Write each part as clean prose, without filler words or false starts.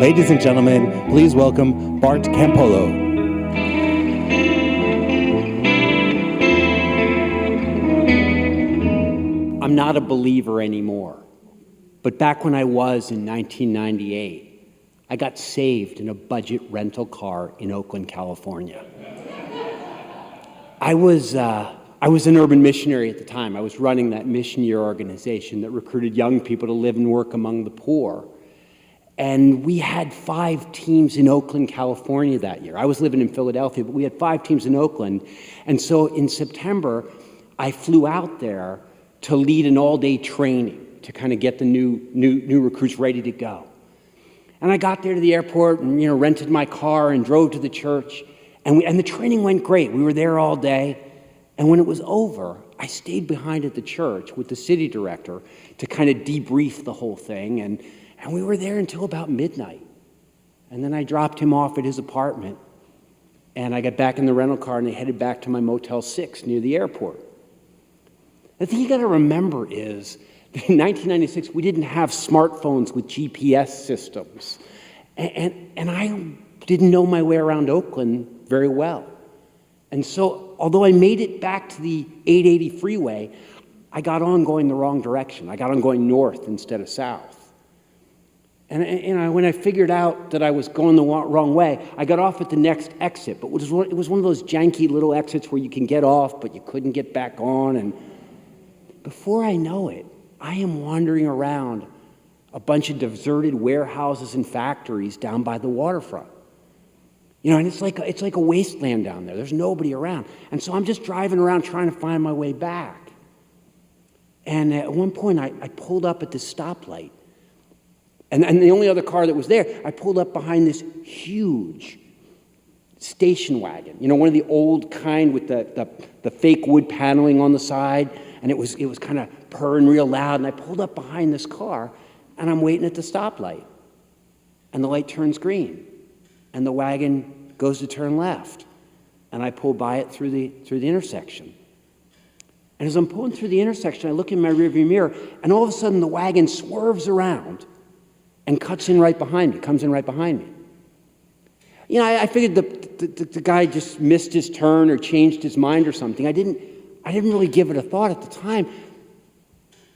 Ladies and gentlemen, please welcome Bart Campolo. I'm not a believer anymore, but back when I was in 1998, I got saved in a budget rental car in Oakland, California. I was an urban missionary at the time. I was running that mission year organization that recruited young people to live and work among the poor. And we had 5 teams in Oakland, California that year. I was living in Philadelphia, but we had 5 teams in Oakland. And so in September, I flew out there to lead an all-day training to kind of get the new recruits ready to go. And I got there to the airport and rented my car and drove to the church. And the training went great. We were there all day. And when it was over, I stayed behind at the church with the city director to kind of debrief the whole thing. And we were there until about midnight. And then I dropped him off at his apartment. And I got back in the rental car and I headed back to my Motel 6 near the airport. The thing you got to remember is that in 1996, we didn't have smartphones with GPS systems. And I didn't know my way around Oakland very well. And so, although I made it back to the 880 freeway, I got on going the wrong direction. I got on going north instead of south. And when I figured out that I was going the wrong way, I got off at the next exit. But it was one of those janky little exits where you can get off, but you couldn't get back on. And before I know it, I am wandering around a bunch of deserted warehouses and factories down by the waterfront. And it's like a wasteland down there. There's nobody around. And so I'm just driving around trying to find my way back. And at one point, I pulled up at this stoplight. And the only other car that was there, I pulled up behind this huge station wagon. One of the old kind with the fake wood paneling on the side. And it was kind of purring real loud. And I pulled up behind this car, and I'm waiting at the stoplight. And the light turns green. And the wagon goes to turn left. And I pull by it through the intersection. And as I'm pulling through the intersection, I look in my rearview mirror, and all of a sudden the wagon swerves around and comes in right behind me. I figured the guy just missed his turn or changed his mind or something. I didn't really give it a thought at the time.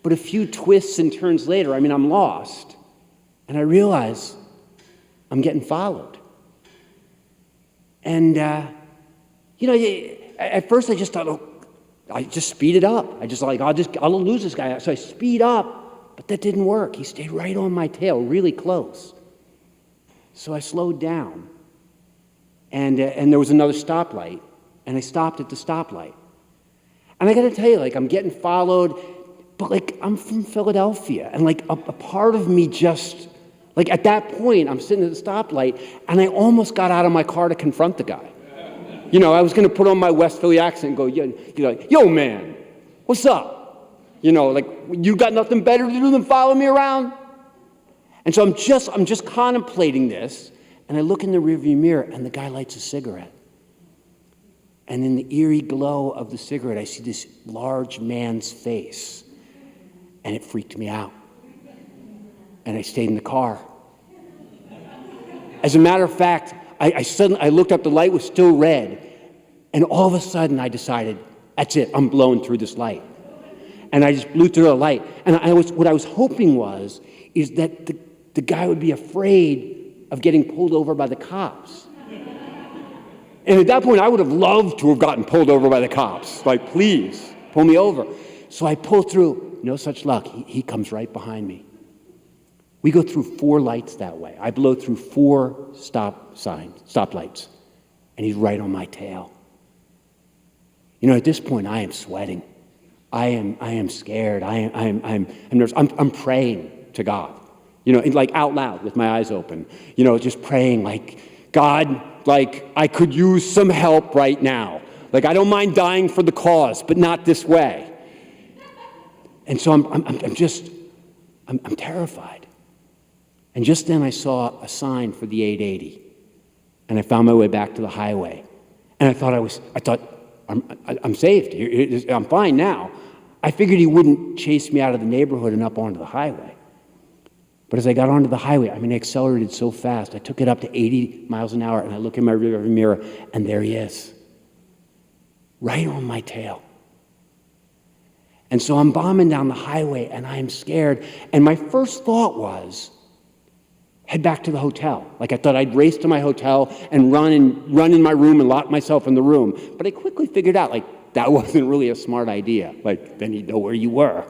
But a few twists and turns later, I'm lost. And I realize I'm getting followed. And, at first I just thought, I just speed it up. I'll lose this guy. So I speed up, but that didn't work. He stayed right on my tail, really close. So I slowed down. And there was another stoplight, and I stopped at the stoplight. And I got to tell you, I'm getting followed, but, I'm from Philadelphia. And, a part of me just, at that point, I'm sitting at the stoplight, and I almost got out of my car to confront the guy. I was going to put on my West Philly accent and go, yo, man, what's up? You got nothing better to do than follow me around? And so I'm just contemplating this, and I look in the rearview mirror, and the guy lights a cigarette. And in the eerie glow of the cigarette, I see this large man's face, and it freaked me out. And I stayed in the car. As a matter of fact, I looked up, the light was still red, and all of a sudden I decided, that's it, I'm blowing through this light. And I just blew through the light. And what I was hoping is that the guy would be afraid of getting pulled over by the cops. And at that point, I would have loved to have gotten pulled over by the cops. Please, pull me over. So I pull through, no such luck. He comes right behind me. We go through 4 lights that way. I blow through 4 stoplights, and he's right on my tail. At this point, I am sweating. I am scared. I'm nervous. I'm praying to God, out loud with my eyes open, just praying God, I could use some help right now. I don't mind dying for the cause, but not this way. And so I'm terrified. And just then I saw a sign for the 880, and I found my way back to the highway. And I thought I'm saved. I'm fine now. I figured he wouldn't chase me out of the neighborhood and up onto the highway. But as I got onto the highway, I accelerated so fast. I took it up to 80 miles an hour, and I look in my rearview mirror, and there he is, right on my tail. And so I'm bombing down the highway, and I am scared. And my first thought was, head back to the hotel. Like, I thought I'd race to my hotel and run in my room and lock myself in the room. But I quickly figured out, that wasn't really a smart idea. Then you'd know where you were.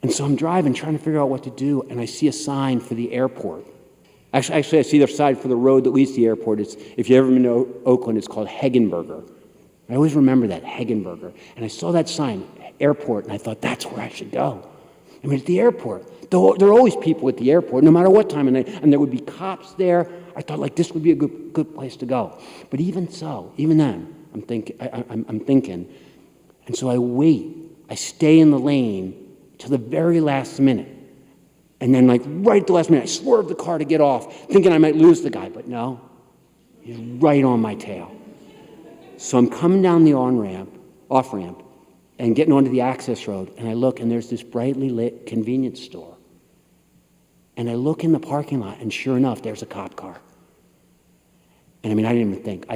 And so I'm driving, trying to figure out what to do, and I see a sign for the airport. Actually, I see the sign for the road that leads to the airport. If you ever been to Oakland, it's called Hegenberger. I always remember that, Hegenberger. And I saw that sign, airport, and I thought, that's where I should go. At the airport, there are always people at the airport, no matter what time, and there would be cops there. I thought, this would be a good place to go. But even then, I'm thinking, and so I wait. I stay in the lane till the very last minute. And then, right at the last minute, I swerve the car to get off, thinking I might lose the guy. But no, he's right on my tail. So I'm coming down the off-ramp, and getting onto the access road, and I look, and there's this brightly lit convenience store. And I look in the parking lot, and sure enough, there's a cop car. And I didn't even think.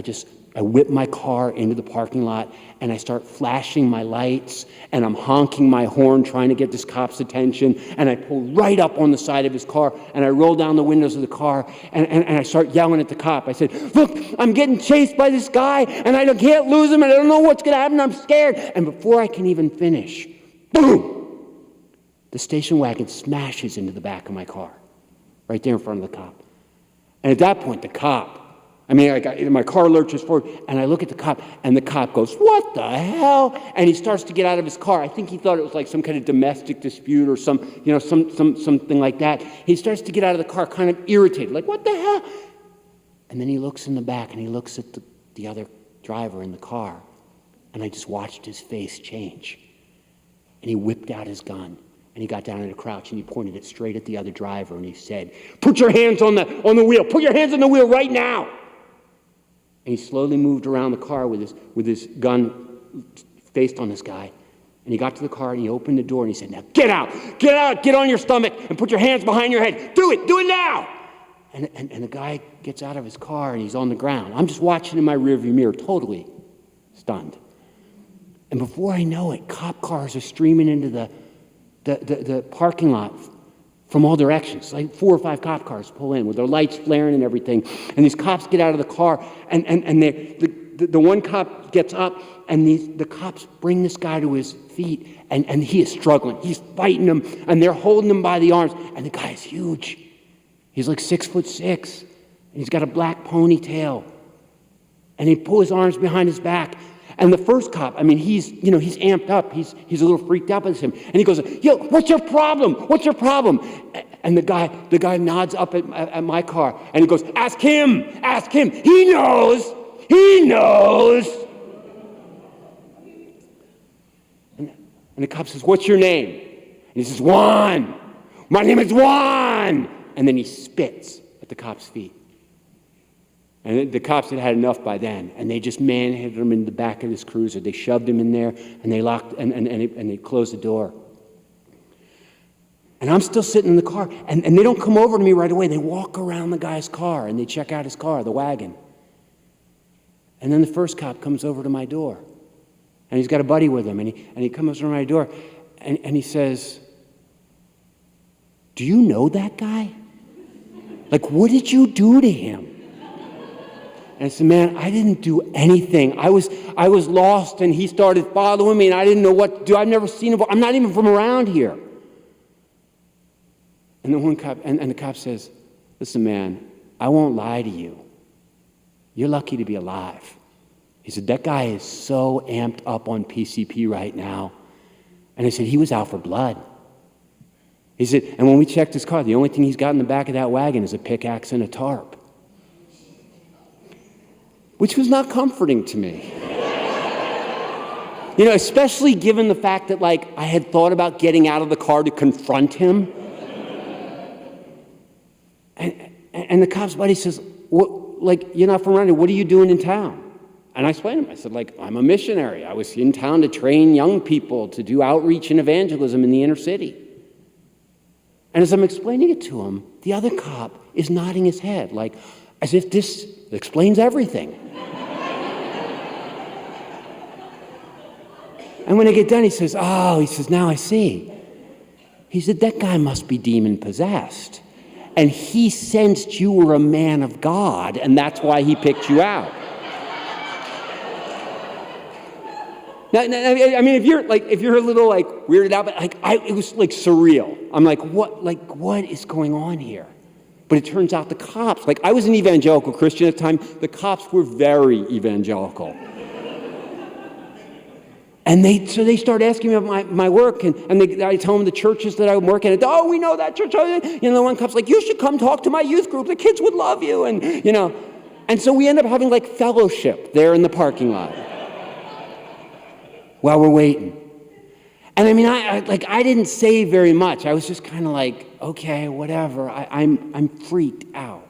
I whip my car into the parking lot, and I start flashing my lights, and I'm honking my horn trying to get this cop's attention, and I pull right up on the side of his car, and I roll down the windows of the car, and I start yelling at the cop. I said, look, I'm getting chased by this guy, and I can't lose him, and I don't know what's going to happen. I'm scared. And before I can even finish, boom, the station wagon smashes into the back of my car, right there in front of the cop. And at that point, the cop, my car lurches forward, and I look at the cop, and the cop goes, what the hell? And he starts to get out of his car. I think he thought it was like some kind of domestic dispute or something like that. He starts to get out of the car kind of irritated, like, what the hell? And then he looks in the back, and he looks at the other driver in the car, and I just watched his face change. And he whipped out his gun, and he got down in a crouch, and he pointed it straight at the other driver, and he said, put your hands on the wheel. Put your hands on the wheel right now. And he slowly moved around the car with his gun faced on this guy. And he got to the car, and he opened the door, and he said, now get out, get on your stomach, and put your hands behind your head. Do it now. And the guy gets out of his car, and he's on the ground. I'm just watching in my rearview mirror, totally stunned. And before I know it, cop cars are streaming into the parking lot from all directions. Like 4 or 5 cop cars pull in with their lights flaring and everything. And these cops get out of the car, and the one cop gets up, and the cops bring this guy to his feet, and he is struggling. He's fighting them, and they're holding him by the arms. And the guy is huge. He's like 6'6", and he's got a black ponytail. And he pulls his arms behind his back. And the first cop, he's amped up. He's a little freaked out by him. And he goes, yo, what's your problem? What's your problem? And the guy nods up at my car, and he goes, ask him. He knows. And the cop says, what's your name? And he says, Juan. My name is Juan. And then he spits at the cop's feet. And the cops had enough by then, and they just manhandled him in the back of this cruiser. They shoved him in there, and they locked and they closed the door. And I'm still sitting in the car, and they don't come over to me right away. They walk around the guy's car, and they check out his car, the wagon. And then the first cop comes over to my door, and he's got a buddy with him, and he comes over to my door, and he says, do you know that guy? Like, what did you do to him? And I said, man, I didn't do anything. I was lost, and he started following me, and I didn't know what to do. I've never seen him. I'm not even from around here. And the one cop, and the cop says, listen, man, I won't lie to you. You're lucky to be alive. He said, that guy is so amped up on PCP right now. And I said, he was out for blood. He said, and when we checked his car, the only thing he's got in the back of that wagon is a pickaxe and a tarp. Which was not comforting to me. Especially given the fact that, I had thought about getting out of the car to confront him. And the cop's buddy says, you're not from around here, what are you doing in town? And I explained to him, I said, I'm a missionary. I was in town to train young people to do outreach and evangelism in the inner city. And as I'm explaining it to him, the other cop is nodding his head, like, as if this explains everything. And when I get done, he says, now I see. He said, that guy must be demon-possessed. And he sensed you were a man of God, and that's why he picked you out. Now, I mean, if you're a little weirded out, but it was surreal. I'm like, what is going on here? But it turns out the cops, I was an evangelical Christian at the time. The cops were very evangelical. And so they start asking me about my work, and I tell them the churches that I'm working at. Oh, we know that church. The one cop's like, you should come talk to my youth group. The kids would love you, And so we end up having fellowship there in the parking lot while we're waiting. And I mean, I didn't say very much. I was just kind of okay, whatever. I'm freaked out.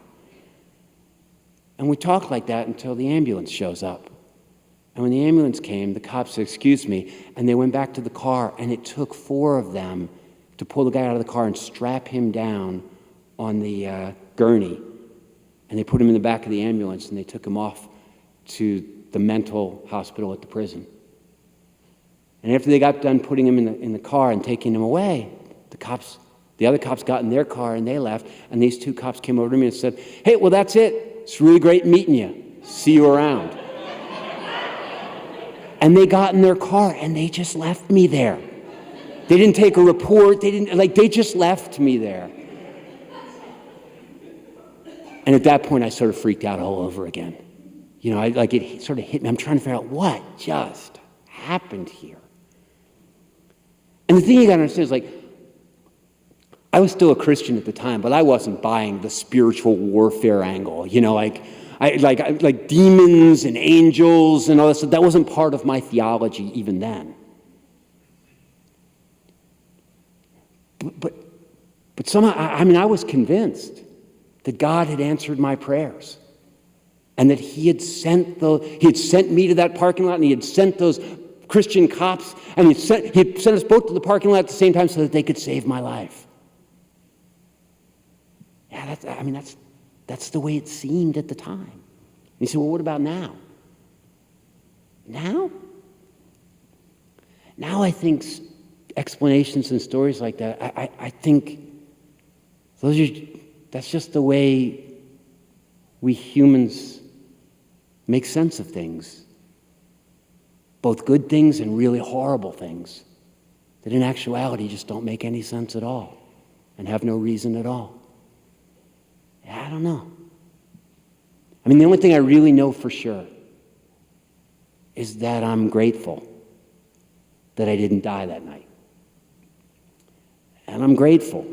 And we talked like that until the ambulance shows up. And when the ambulance came, the cops said, excuse me, and they went back to the car, and it took 4 of them to pull the guy out of the car and strap him down on the gurney. And they put him in the back of the ambulance, and they took him off to the mental hospital at the prison. And after they got done putting him in the car and taking him away, the other cops got in their car, and they left, and these 2 cops came over to me and said, hey, well, that's it. It's really great meeting you. See you around. And they got in their car, and they just left me there. They didn't take a report. They just left me there. And at that point, I sort of freaked out all over again. It sort of hit me. I'm trying to figure out what just happened here. And the thing you got to understand is, I was still a Christian at the time, but I wasn't buying the spiritual warfare angle. Like demons and angels and all that stuff. That wasn't part of my theology even then. But somehow, I was convinced that God had answered my prayers, and that He had sent me to that parking lot, and He had sent those Christian cops, and He had sent us both to the parking lot at the same time so that they could save my life. Yeah, that's the way it seemed at the time. And you say, well, what about now? Now? Now I think explanations and stories like that, I think that's just the way we humans make sense of things. Both good things and really horrible things that in actuality just don't make any sense at all and have no reason at all. I don't know. The only thing I really know for sure is that I'm grateful that I didn't die that night. And I'm grateful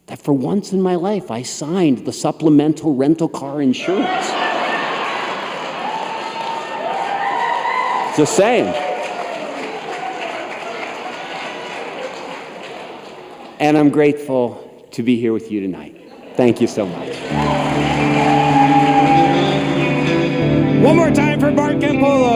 that for once in my life I signed the supplemental rental car insurance. Just saying. And I'm grateful to be here with you tonight. Thank you so much. One more time for Bart Campolo.